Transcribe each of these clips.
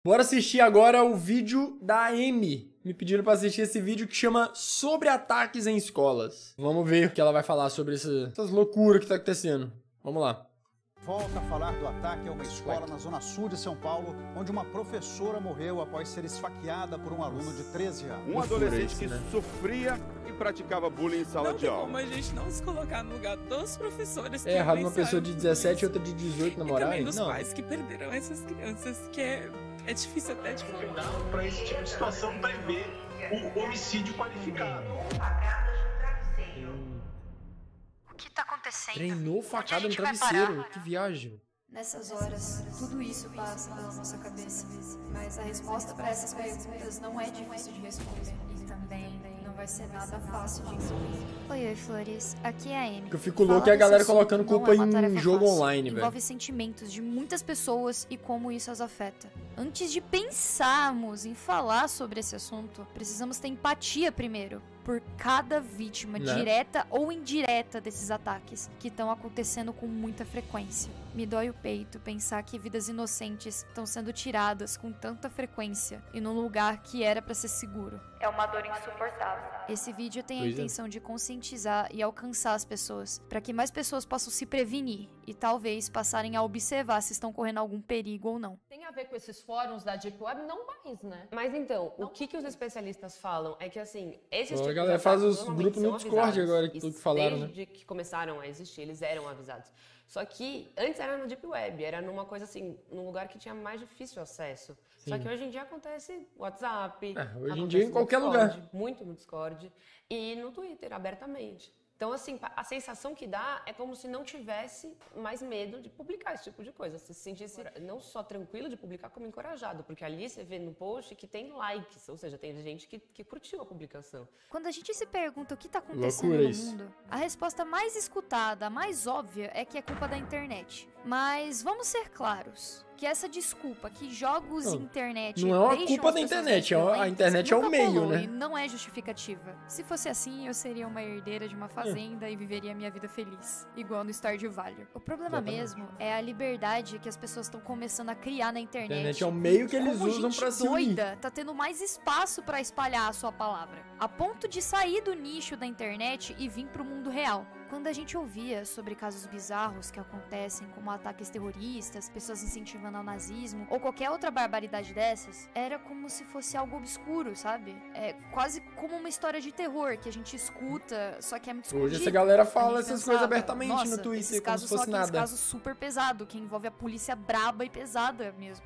Bora assistir agora o vídeo da Amy. Me pediram pra assistir esse vídeo que chama Sobre Ataques em Escolas. Vamos ver o que ela vai falar sobre essas loucuras que tá acontecendo. Vamos lá. Volta a falar do ataque a uma escola na zona sul de São Paulo, onde uma professora morreu após ser esfaqueada por um aluno de 13 anos. Um adolescente que sofria e praticava bullying em sala de aula. Não tem como a gente não se colocar no lugar dos professores que É errado uma pessoa vivenciaram de tudo 17 e isso. outra de 18 E namorarem? também dos Não. pais que perderam essas crianças, que é difícil até de falar. Para esse tipo de situação prever o homicídio qualificado. O que tá acontecendo? Treinou facada no Onde a gente vai travesseiro. parar? Que viagem. Nessas horas, tudo isso passa pela nossa cabeça. Mas a resposta para essas perguntas não é difícil de responder. E também não vai ser nada fácil de responder. Oi, Flores. Aqui é a Amy. O que eu fico louco Falar é a galera desse colocando assunto culpa não é uma tarefa em jogo fácil. online, velho. Envolve sentimentos de muitas pessoas e como isso as afeta. Antes de pensarmos em falar sobre esse assunto, precisamos ter empatia primeiro por cada vítima, Né? direta ou indireta desses ataques, que estão acontecendo com muita frequência. Me dói o peito pensar que vidas inocentes estão sendo tiradas com tanta frequência e num lugar que era pra ser seguro. É uma dor insuportável. Esse vídeo tem a Pois é. intenção de conscientizar e alcançar as pessoas, para que mais pessoas possam se prevenir e talvez passarem a observar se estão correndo algum perigo ou não. Tem a ver com esses fóruns da Deep Web? Não mais, né? Mas então, o que os especialistas falam é que, assim, esses Agora a tipos galera de faz ataques os normalmente grupos no são Discord avisados. agora, tudo que falaram, né? Desde que começaram a existir, eles eram avisados. Só que antes era no Deep Web, era numa coisa assim, num lugar que tinha mais difícil acesso. Só Sim. que hoje em dia acontece no WhatsApp, Hoje em dia em acontece no qualquer Discord, lugar. muito no Discord, e no Twitter, abertamente. Então, assim, a sensação que dá é como se não tivesse mais medo de publicar esse tipo de coisa. Você se sentisse não só tranquilo de publicar, como encorajado. Porque ali você vê no post que tem likes, ou seja, tem gente que curtiu a publicação. Quando a gente se pergunta o que tá acontecendo Loucura no isso. mundo, a resposta mais escutada, mais óbvia, é que é culpa da internet. Mas vamos ser claros, que essa desculpa que jogos e Não, internet não é uma deixam culpa as da pessoas internet, mais a violentas, internet é o nunca meio, colou né? E não é justificativa. Se fosse assim, eu seria uma herdeira de uma fazenda e viveria minha vida feliz, igual no Stardew Valley. O problema Exatamente. mesmo é a liberdade que as pessoas estão começando a criar na A internet. internet é o meio que eles Como usam gente pra se unir. doida tá tendo mais espaço pra espalhar a sua palavra, a ponto de sair do nicho da internet e vir pro mundo real. Quando a gente ouvia sobre casos bizarros que acontecem, como ataques terroristas, pessoas incentivando ao nazismo ou qualquer outra barbaridade dessas, era como se fosse algo obscuro, sabe? É quase como uma história de terror que a gente escuta, só que é muito escondido. Hoje essa galera fala A gente essas pensava, coisas abertamente "Nossa, no Twitter, esses como se casos fosse são aqueles nada." casos super pesado, que envolve a polícia braba e pesada mesmo.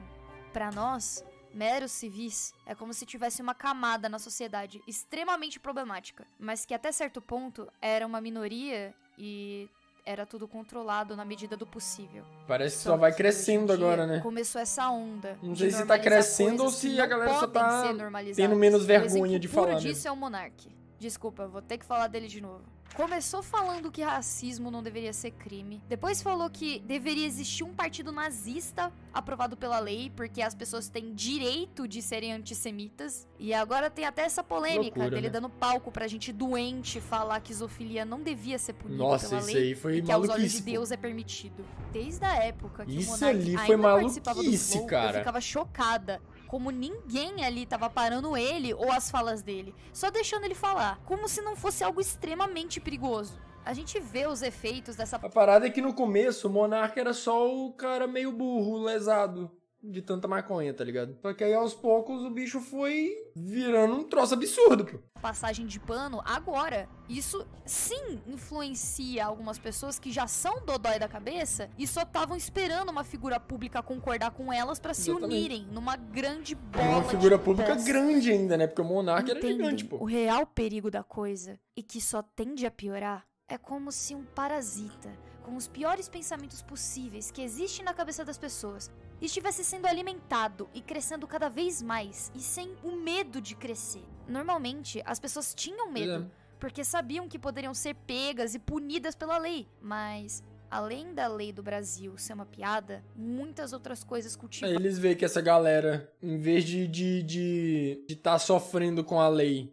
Pra nós, meros civis, é como se tivesse uma camada na sociedade extremamente problemática, mas que até certo ponto era uma minoria e era tudo controlado na medida do possível. Parece que só vai que crescendo hoje em dia agora, né? Começou essa onda. Não de sei se tá normalizar crescendo ou coisas se que a não galera só podem tá ser normalizadas. tendo menos O vergonha exemplo de puro falar disso mesmo. é o Monark. Desculpa, vou ter que falar dele de novo. Começou falando que racismo não deveria ser crime. Depois falou que deveria existir um partido nazista aprovado pela lei, porque as pessoas têm direito de serem antissemitas. E agora tem até essa polêmica Loucura, dele né? dando palco pra gente doente falar que zoofilia não devia ser punida Nossa, pela isso lei. aí foi e que aos olhos de maluquice, pô. Deus é permitido. Desde a época que Isso o Monark ali ainda foi participava do maluquice, Flow, cara. eu ficava chocada. Como ninguém ali tava parando ele ou as falas dele, só deixando ele falar, como se não fosse algo extremamente perigoso. A gente vê os efeitos dessa A parada é que no começo o Monarca era só o cara meio burro, lesado de tanta maconha, tá ligado? Só que aí aos poucos o bicho foi virando um troço absurdo, pô. passagem de pano agora. Isso sim influencia algumas pessoas que já são dodói da cabeça e só estavam esperando uma figura pública concordar com elas pra se Exatamente. unirem numa grande bola. Uma figura de pública bosta. grande ainda, né? Porque o Monarca era Entendem gigante, pô. o real perigo da coisa e que só tende a piorar? É como se um parasita, com os piores pensamentos possíveis que existem na cabeça das pessoas, estivesse sendo alimentado e crescendo cada vez mais e sem o medo de crescer. Normalmente, as pessoas tinham medo, porque sabiam que poderiam ser pegas e punidas pela lei, mas além da lei do Brasil ser uma piada, muitas outras coisas Aí cultivadas. eles veem que essa galera, em vez de tá sofrendo com a lei,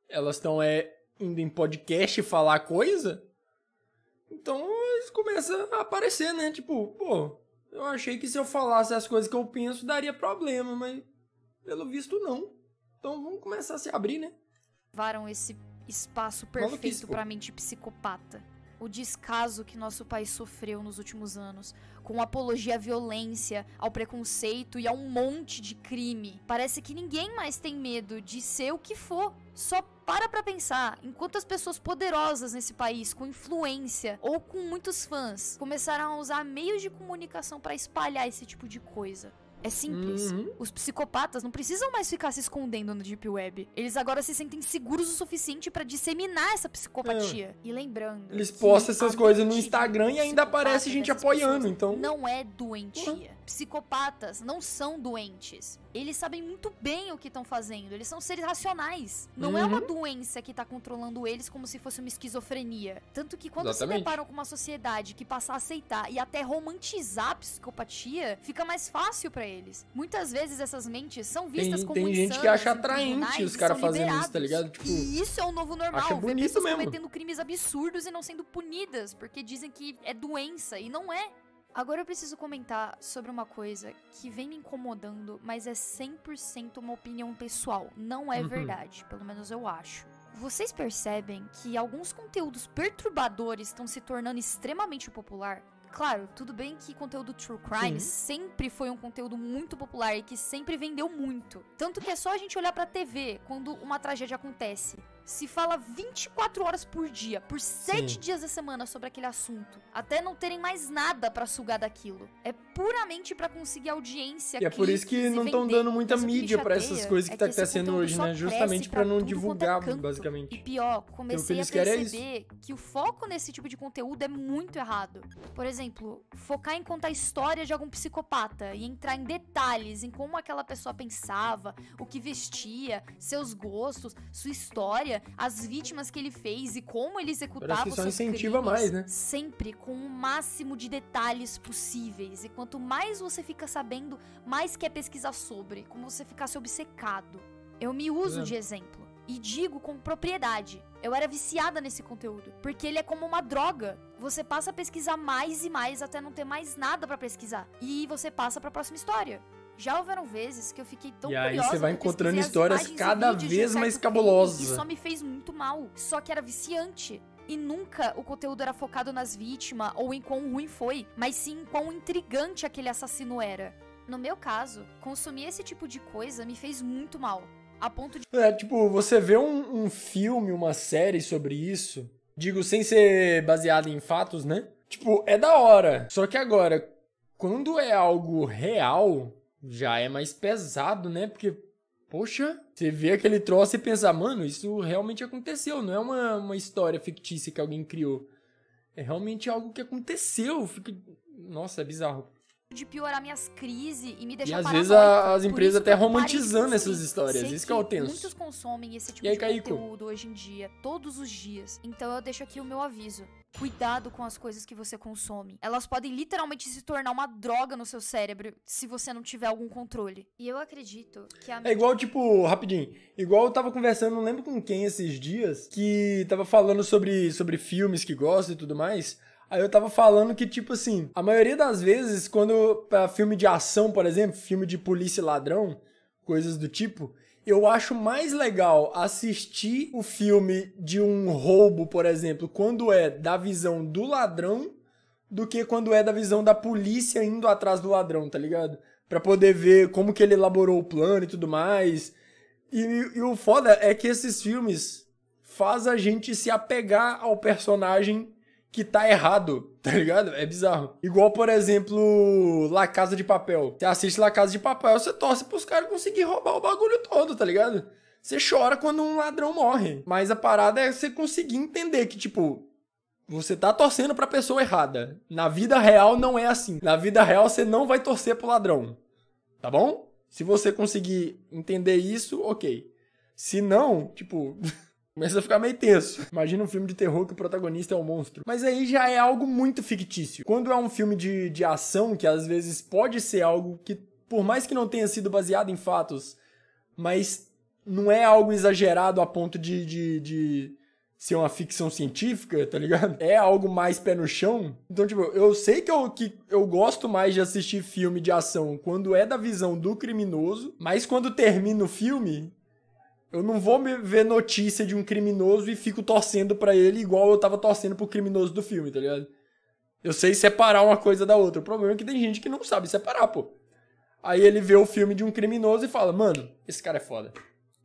elas estão indo em podcast falar coisa, então eles começam a aparecer, né? Tipo, pô, Eu achei que se eu falasse as coisas que eu penso, daria problema, mas pelo visto não. Então vamos começar a se abrir, né? Levaram esse espaço perfeito Maluquice, pô. pra mente psicopata. O descaso que nosso país sofreu nos últimos anos, com apologia à violência, ao preconceito e a um monte de crime. Parece que ninguém mais tem medo de ser o que for. Só para pra pensar em quantas pessoas poderosas nesse país, com influência ou com muitos fãs, começaram a usar meios de comunicação pra espalhar esse tipo de coisa. É simples. Os psicopatas não precisam mais ficar se escondendo no Deep Web. Eles agora se sentem seguros o suficiente pra disseminar essa psicopatia. E lembrando... Eles que postam essas a coisas no mente Instagram de e ainda aparece psicopata gente dessas apoiando, pessoas então... não é doentia. Psicopatas não são doentes. Eles sabem muito bem o que estão fazendo. Eles são seres racionais. Não é uma doença que tá controlando eles como se fosse uma esquizofrenia. Tanto que quando se deparam com uma sociedade que passa a aceitar e até romantizar a psicopatia, fica mais fácil pra eles. Muitas vezes essas mentes são vistas como Tem gente que acha atraente os caras fazendo isso, tá ligado? Tipo, e isso é o novo normal. acha Ver bonito pessoas mesmo. cometendo crimes absurdos e não sendo punidas, porque dizem que é doença, e não é. Agora eu preciso comentar sobre uma coisa que vem me incomodando, mas é 100% uma opinião pessoal. Não é verdade, pelo menos eu acho. Vocês percebem que alguns conteúdos perturbadores estão se tornando extremamente popular? Claro, tudo bem que conteúdo true crime sempre foi um conteúdo muito popular e que sempre vendeu muito. Tanto que é só a gente olhar pra TV quando uma tragédia acontece. Se fala 24 horas por dia, por 7 dias da semana sobre aquele assunto, até não terem mais nada pra sugar daquilo. É puramente pra conseguir audiência. E é por isso que não estão dando muita mídia pra essas coisas que tá acontecendo hoje, né? Justamente pra não divulgar, basicamente. E pior, comecei a eles querem é perceber que o foco nesse tipo de conteúdo é muito errado. Por exemplo, focar em contar a história de algum psicopata e entrar em detalhes em como aquela pessoa pensava, o que vestia, seus gostos, sua história, as vítimas que ele fez e como ele executava os seus incentiva crimes, mais, né? sempre com o máximo de detalhes possíveis. E quanto mais você fica sabendo, mais quer pesquisar sobre, como você ficasse obcecado. Eu me uso de exemplo e digo com propriedade. Eu era viciada nesse conteúdo, porque ele é como uma droga. Você passa a pesquisar mais e mais até não ter mais nada pra pesquisar. E você passa pra próxima história. Já houveram vezes que eu fiquei tão curiosa. E aí você vai que eu encontrando pesquisei as histórias imagens e cada vídeos de um vez mais certo crime, cabulosas. E só me fez muito mal. Só que era viciante. E nunca o conteúdo era focado nas vítimas ou em quão ruim foi, mas sim em quão intrigante aquele assassino era. No meu caso, consumir esse tipo de coisa me fez muito mal. A ponto de... tipo, você vê um filme, uma série sobre isso, digo, sem ser baseado em fatos, né? Tipo, é da hora. Só que agora, quando é algo real, já é mais pesado, né? Porque, poxa, você vê aquele troço e pensa, mano, isso realmente aconteceu, não é uma história fictícia que alguém criou. É realmente algo que aconteceu. Nossa, é bizarro. De piorar minhas crises e me deixar E às paranoica. vezes as Por empresas isso até que eu parei de romantizando consumir. essas histórias. Sei Isso que é o tenso. Muitos consomem esse tipo E aí, de Caico? conteúdo hoje em dia, todos os dias. Então eu deixo aqui o meu aviso. Cuidado com as coisas que você consome. Elas podem literalmente se tornar uma droga no seu cérebro se você não tiver algum controle. E eu acredito que a... É igual, tipo, rapidinho, igual eu tava conversando, não lembro com quem esses dias, que tava falando sobre filmes que gosta e tudo mais. Aí eu tava falando que, tipo assim, a maioria das vezes, quando pra filme de ação, por exemplo, filme de polícia e ladrão, coisas do tipo, eu acho mais legal assistir o filme de um roubo, por exemplo, quando é da visão do ladrão, do que quando é da visão da polícia indo atrás do ladrão, tá ligado? Pra poder ver como que ele elaborou o plano e tudo mais. E o foda é que esses filmes faz a gente se apegar ao personagem que tá errado, tá ligado? É bizarro. Igual, por exemplo, La Casa de Papel. Você assiste La Casa de Papel, você torce pros caras conseguirem roubar o bagulho todo, tá ligado? Você chora quando um ladrão morre. Mas a parada é você conseguir entender que, tipo, você tá torcendo pra pessoa errada. Na vida real não é assim. Na vida real você não vai torcer pro ladrão. Tá bom? Se você conseguir entender isso, ok. Se não, tipo... começa a ficar meio tenso. Imagina um filme de terror que o protagonista é um monstro. Mas aí já é algo muito fictício. Quando é um filme de ação, que às vezes pode ser algo que, por mais que não tenha sido baseado em fatos, mas não é algo exagerado a ponto de ser uma ficção científica, tá ligado? É algo mais pé no chão. Então, tipo, eu sei que eu gosto mais de assistir filme de ação quando é da visão do criminoso, mas quando termina o filme, eu não vou ver notícia de um criminoso e fico torcendo pra ele igual eu tava torcendo pro criminoso do filme, tá ligado? Eu sei separar uma coisa da outra. O problema é que tem gente que não sabe separar, pô. Aí ele vê o filme de um criminoso e fala, mano, esse cara é foda.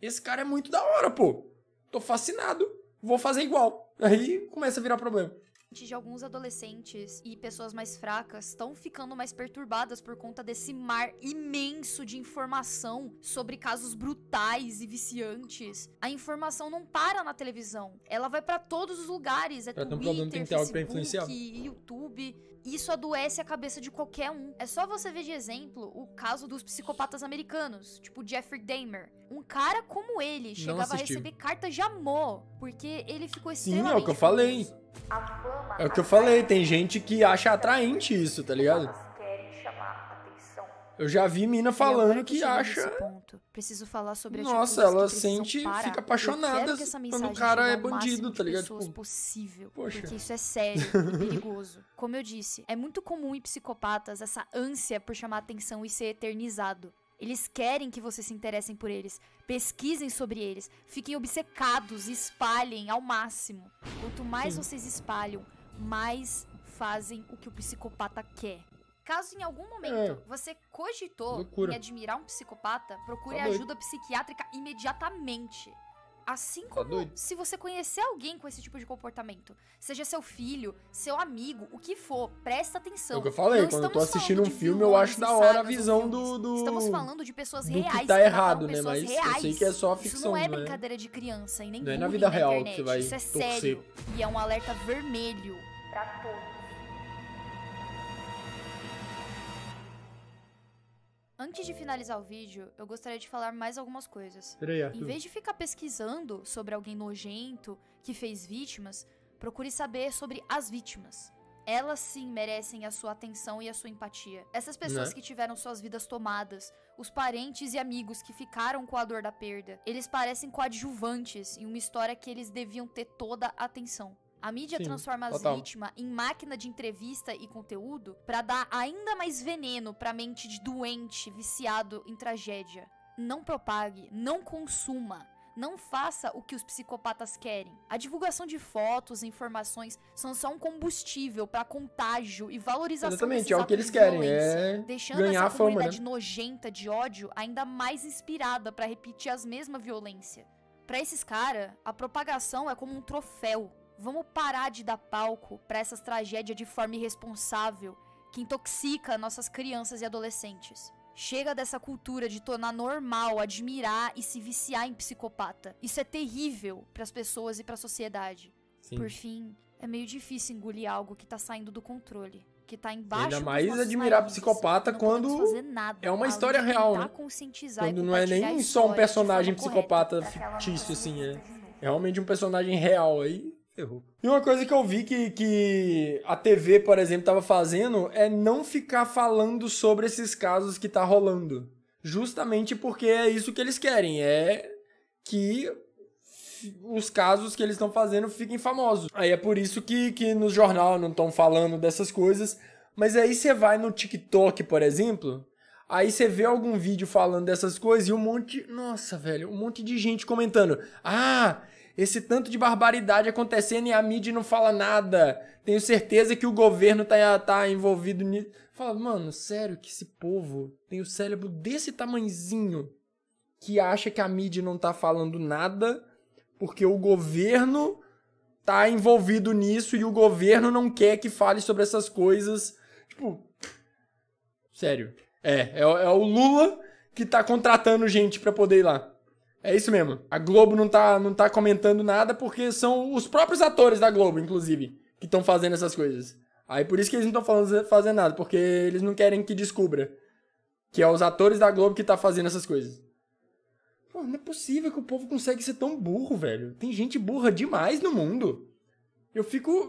Esse cara é muito da hora, pô. Tô fascinado. Vou fazer igual. Aí começa a virar problema. De alguns adolescentes e pessoas mais fracas estão ficando mais perturbadas por conta desse mar imenso de informação sobre casos brutais e viciantes. A informação não para na televisão. Ela vai pra todos os lugares. É Twitter, Facebook, YouTube. Isso adoece a cabeça de qualquer um. É só você ver de exemplo o caso dos psicopatas americanos, tipo Jeffrey Dahmer. Um cara como ele chegava a receber cartas de amor, porque ele ficou extremamente... Sim, é o que eu falei. É o que eu falei, tem gente que acha atraente isso, tá ligado? Eu já vi mina falando que acha... Preciso falar sobre nossa, ela sente, fica apaixonada quando o cara é bandido, tá ligado? Tipo, possível, poxa. Porque isso é sério e perigoso. Como eu disse, é muito comum em psicopatas essa ânsia por chamar atenção e ser eternizado. Eles querem que vocês se interessem por eles, pesquisem sobre eles, fiquem obcecados e espalhem ao máximo. Quanto mais vocês espalham, mais fazem o que o psicopata quer. Caso em algum momento você cogitou em admirar um psicopata, procure ajuda psiquiátrica imediatamente. Assim como se você conhecer alguém com esse tipo de comportamento, seja seu filho, seu amigo, o que for, presta atenção. É o que eu falei, quando eu tô assistindo um filme, eu acho da hora a visão do... Estamos falando de pessoas reais. Do que tá errado, né? Mas eu sei que é só ficção. Isso não é brincadeira de criança e nem não é na vida real que você vai Isso é sério e é um alerta vermelho pra todos. Antes de finalizar o vídeo, eu gostaria de falar mais algumas coisas. Peraí, Arthur. Em vez de ficar pesquisando sobre alguém nojento que fez vítimas, procure saber sobre as vítimas. Elas sim merecem a sua atenção e a sua empatia. Essas pessoas que tiveram suas vidas tomadas, os parentes e amigos que ficaram com a dor da perda, eles parecem coadjuvantes em uma história que eles deviam ter toda a atenção. A mídia transforma as vítimas em máquina de entrevista e conteúdo pra dar ainda mais veneno pra mente de doente, viciado em tragédia. Não propague, não consuma, não faça o que os psicopatas querem. A divulgação de fotos e informações são só um combustível pra contágio e valorização. Exatamente, é o que eles querem, deixando ganhar essa fama, comunidade nojenta de ódio ainda mais inspirada pra repetir as mesmas violências. Pra esses caras, a propagação é como um troféu. Vamos parar de dar palco pra essas tragédias de forma irresponsável que intoxica nossas crianças e adolescentes. Chega dessa cultura de tornar normal admirar e se viciar em psicopata. Isso é terrível pras pessoas e pra sociedade. Sim. Por fim, é meio difícil engolir algo que tá saindo do controle, que tá embaixo ainda dos mais nossos admirar narizes. psicopata Não quando podemos fazer nada, é uma além história de real, tentar né? conscientizar e Quando não é compartilhar nem a só um história de personagem forma psicopata correta. fictício, assim, é realmente um personagem real aí. Ferrou. E uma coisa que eu vi que a TV, por exemplo, tava fazendo é não ficar falando sobre esses casos que tá rolando. Justamente porque é isso que eles querem, é que os casos que eles estão fazendo fiquem famosos. Aí é por isso que no jornal não estão falando dessas coisas, mas aí você vai no TikTok, por exemplo, aí você vê algum vídeo falando dessas coisas e um monte... Nossa, velho, um monte de gente comentando. Ah, esse tanto de barbaridade acontecendo e a mídia não fala nada. Tenho certeza que o governo tá envolvido nisso. Fala, mano, sério que esse povo tem o cérebro desse tamanzinho que acha que a mídia não tá falando nada porque o governo tá envolvido nisso e o governo não quer que fale sobre essas coisas. Tipo, sério. É o Lula que tá contratando gente pra poder ir lá. É isso mesmo. A Globo não tá comentando nada porque são os próprios atores da Globo, inclusive, que estão fazendo essas coisas. Aí por isso que eles não estão fazendo nada, porque eles não querem que descubra que é os atores da Globo que tá fazendo essas coisas. Pô, não é possível que o povo consegue ser tão burro, velho. Tem gente burra demais no mundo. Eu fico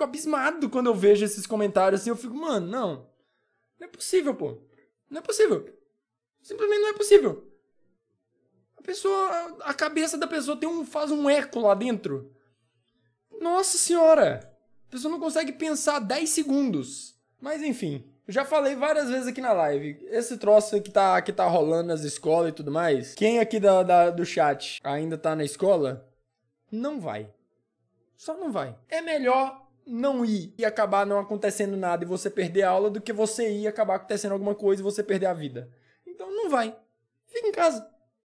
abismado quando eu vejo esses comentários assim, eu fico, mano, não é possível, pô. Não é possível. Simplesmente não é possível. A cabeça da pessoa faz um eco lá dentro. Nossa senhora! A pessoa não consegue pensar 10 segundos. Mas enfim, eu já falei várias vezes aqui na live. Esse troço que tá rolando nas escolas e tudo mais. Quem aqui do chat ainda tá na escola? Não vai. Só não vai. É melhor não ir e acabar não acontecendo nada e você perder a aula do que você ir e acabar acontecendo alguma coisa e você perder a vida. Então não vai. Fica em casa.